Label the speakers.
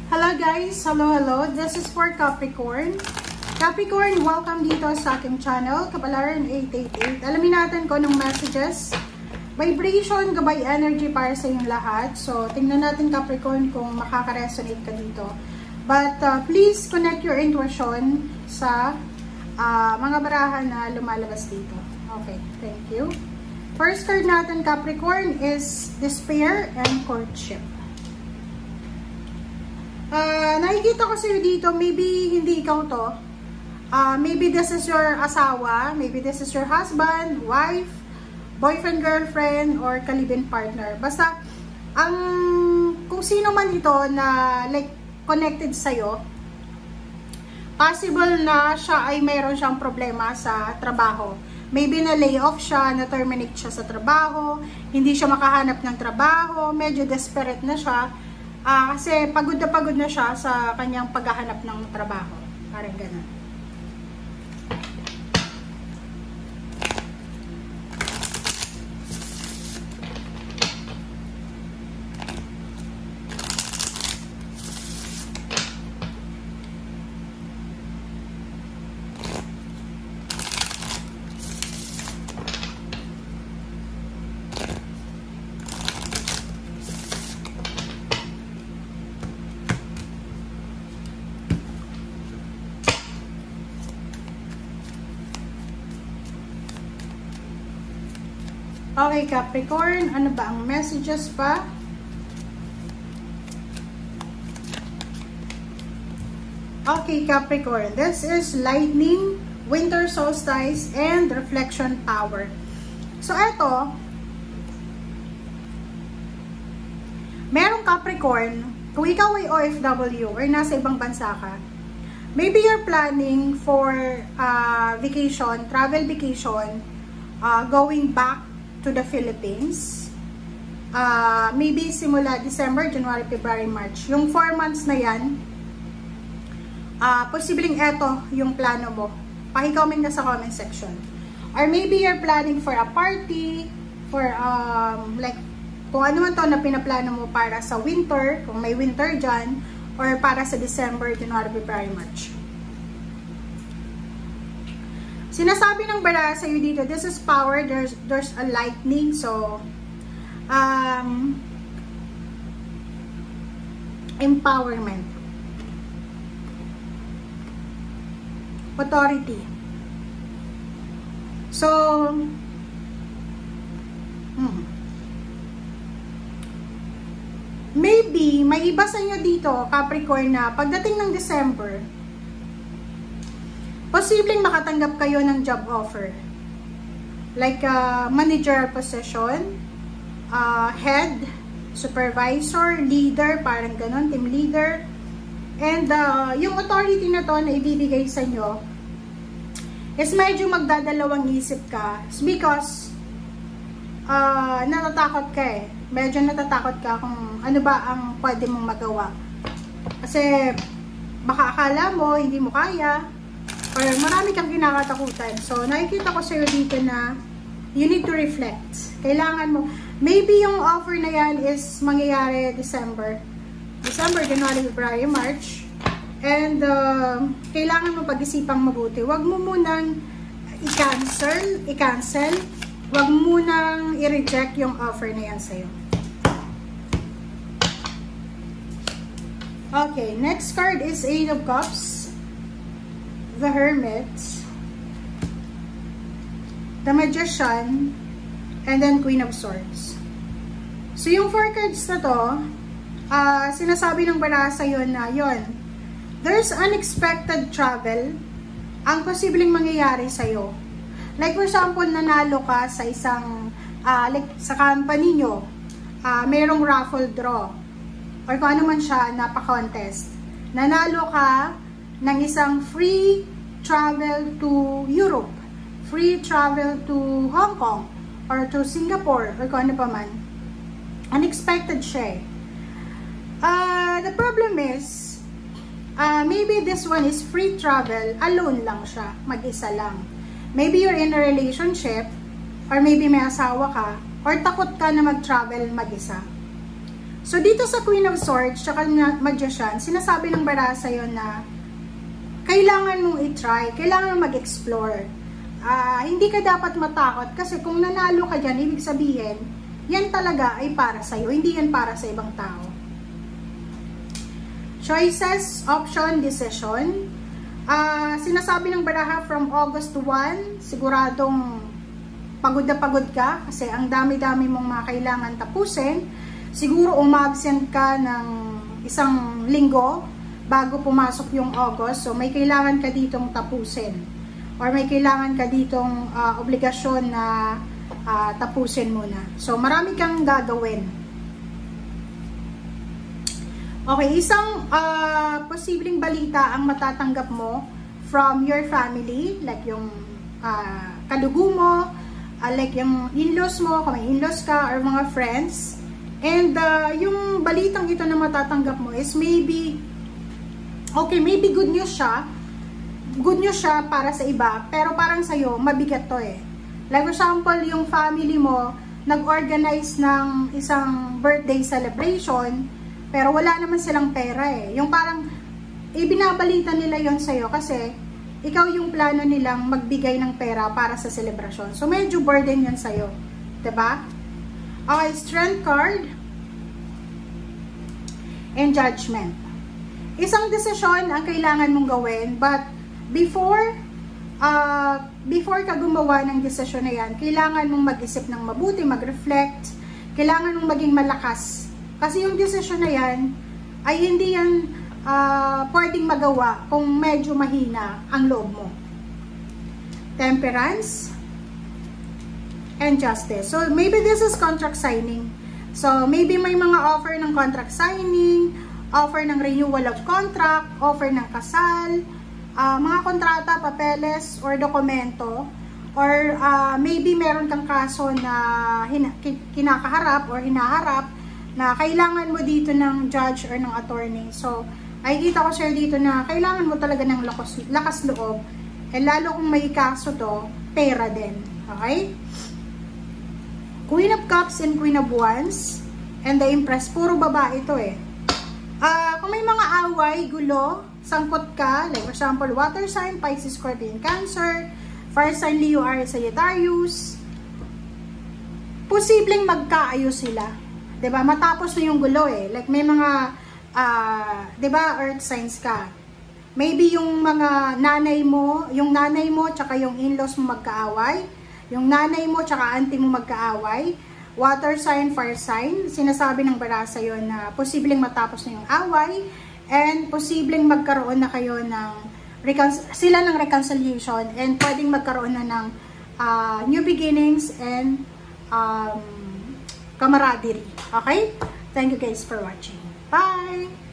Speaker 1: Hello guys! Hello! This is for Capricorn. Capricorn, welcome dito sa aking channel, Kapalaran 888. Alamin natin kung anong messages, vibration, gabay energy para sa inyong lahat. So, tingnan natin Capricorn kung makaka-resonate ka dito. But please connect your intuition sa mga barahan na lumalabas dito. Okay, thank you. First card natin Capricorn is Despair and Courtship. Nakikita ko sa'yo dito, maybe hindi ikaw to. Maybe this is your asawa, maybe this is your husband, wife, boyfriend, girlfriend, or kalibin partner. Basta, kung sino man ito na like connected sa'yo, possible na siya ay mayroon siyang problema sa trabaho. Maybe na-lay off siya, na-terminate siya sa trabaho, hindi siya makahanap ng trabaho, medyo desperate na siya. Kasi pagod na siya sa kanyang paghahanap ng trabaho. Parang ganun. Okay, Capricorn, ano ba ang messages pa? Okay, Capricorn, this is lightning, winter solstice, and reflection power. So, eto, merong Capricorn, kung ikaw ay OFW or nasa ibang bansa ka, maybe you're planning for vacation, travel vacation, going back to the Philippines. Maybe simula December, January, February, March. Yung 4 months na yan, posibleng eto yung plano mo. Paki-comment na sa comment section. Or maybe you're planning for a party, for like, kung ano man to na pinaplano mo para sa winter, kung may winter dyan, or para sa December, January, February, March. Sinasabi ng bara sa iyo dito, this is power, there's a lightning, so empowerment, authority. So maybe may iba sa inyo dito, Capricorn, na pagdating ng December, posibleng makatanggap kayo ng job offer. Like managerial position, head, supervisor, leader, parang ganon, team leader. And yung authority na to na ibibigay sa inyo is medyo magdadalawang isip ka. It's because natatakot ka eh. Medyo natatakot ka kung ano ba ang pwede mong magawa. Kasi baka akala mo hindi mo kaya, or marami kang kinakatakutan. So, nakikita ko sa'yo dito na you need to reflect. Kailangan mo, maybe yung offer na yan is mangyayari December, January, February, March. And, kailangan mo pag-isipang mabuti. Huwag mo munang i-cancel. Huwag mo munang i-reject yung offer na yan sa'yo. Okay, next card is Eight of Cups, the Hermit, the Magician, and then Queen of Swords. So, yung 4 cards na to, sinasabi ng bara sa'yo na yun, there's unexpected travel ang posibleng mangyayari sa'yo. Like for example, nanalo ka sa isang, like sa company nyo, merong raffle draw, or kung ano man siya, napa-contest. Nanalo ka ng isang free travel to Europe, free travel to Hong Kong, or to Singapore, or kung ano pa man. Unexpected siya. The problem is, maybe this one is free travel, alone lang siya, mag-isa lang. Maybe you're in a relationship, or maybe may asawa ka, or takot ka na mag-travel mag-isa. So, dito sa Queen of Swords, tsaka Magician, sinasabi ng baraha sa'yo na kailangan mong i-try, kailangan mong mag-explore. Hindi ka dapat matakot kasi kung nanalo ka dyan, ibig sabihin, yan talaga ay para sa'yo, hindi yan para sa ibang tao. Choices, option, decision. Sinasabi ng baraha from August 1, siguradong pagod na pagod ka kasi ang dami-dami mong mga kailangan tapusin. Siguro umabsent ka ng isang linggo bago pumasok yung August. So may kailangan ka ditong tapusin or may kailangan ka ditong obligasyon na tapusin muna. So marami kang gagawin. Okay, isang posibleng balita ang matatanggap mo from your family, like yung kadugo mo, like yung in-laws mo, kung may in-laws ka, or mga friends. And yung balitang ito na matatanggap mo is maybe, okay, maybe good news siya. Good news siya para sa iba, pero parang sa'yo, mabigat to eh. Like for example, yung family mo, nag-organize ng isang birthday celebration, pero wala naman silang pera eh. Yung parang, ibinabalita nila yon sa'yo kasi, ikaw yung plano nilang magbigay ng pera para sa celebration. So, medyo burden yan sa'yo. Diba? Okay, Strength card. And Judgment. Isang desisyon ang kailangan mong gawin, but before ka gumawa ng desisyon na yan, kailangan mong mag-isip ng mabuti, mag-reflect, kailangan mong maging malakas. Kasi yung desisyon na yan, ay hindi yan pwedeng magawa kung medyo mahina ang loob mo. Temperance and Justice. So, maybe this is contract signing. So, maybe may mga offer ng contract signing, offer ng renewal of contract, offer ng kasal, mga kontrata, papeles, or dokumento, or maybe meron kang kaso na kinakaharap or hinaharap na kailangan mo dito ng judge or ng attorney. So, ay kita ko sir dito na kailangan mo talaga ng lakas loob. Eh, lalo kung may kaso to, pera din. Okay? Queen of Cups and Queen of Wands and the Empress. Puro babae ito eh. Kung may mga away, gulo, sangkot ka, like for example, water sign, Pisces, Scorpion, Cancer, fire sign, Leo, Aries, Sagittarius, posibleng magkaayos sila. 'Di ba? Matapos na yung gulo eh. Like may mga 'di ba, earth signs ka. Maybe yung mga nanay mo tsaka yung in-laws mo magkaaway. Yung nanay mo tsaka auntie mo magkaaway. Water sign, fire sign. Sinasabi ng baraha sa'yo na posibleng matapos na yung away and posibleng magkaroon na kayo ng reconciliation and pwedeng magkaroon na ng new beginnings and camaraderie. Okay? Thank you guys for watching. Bye!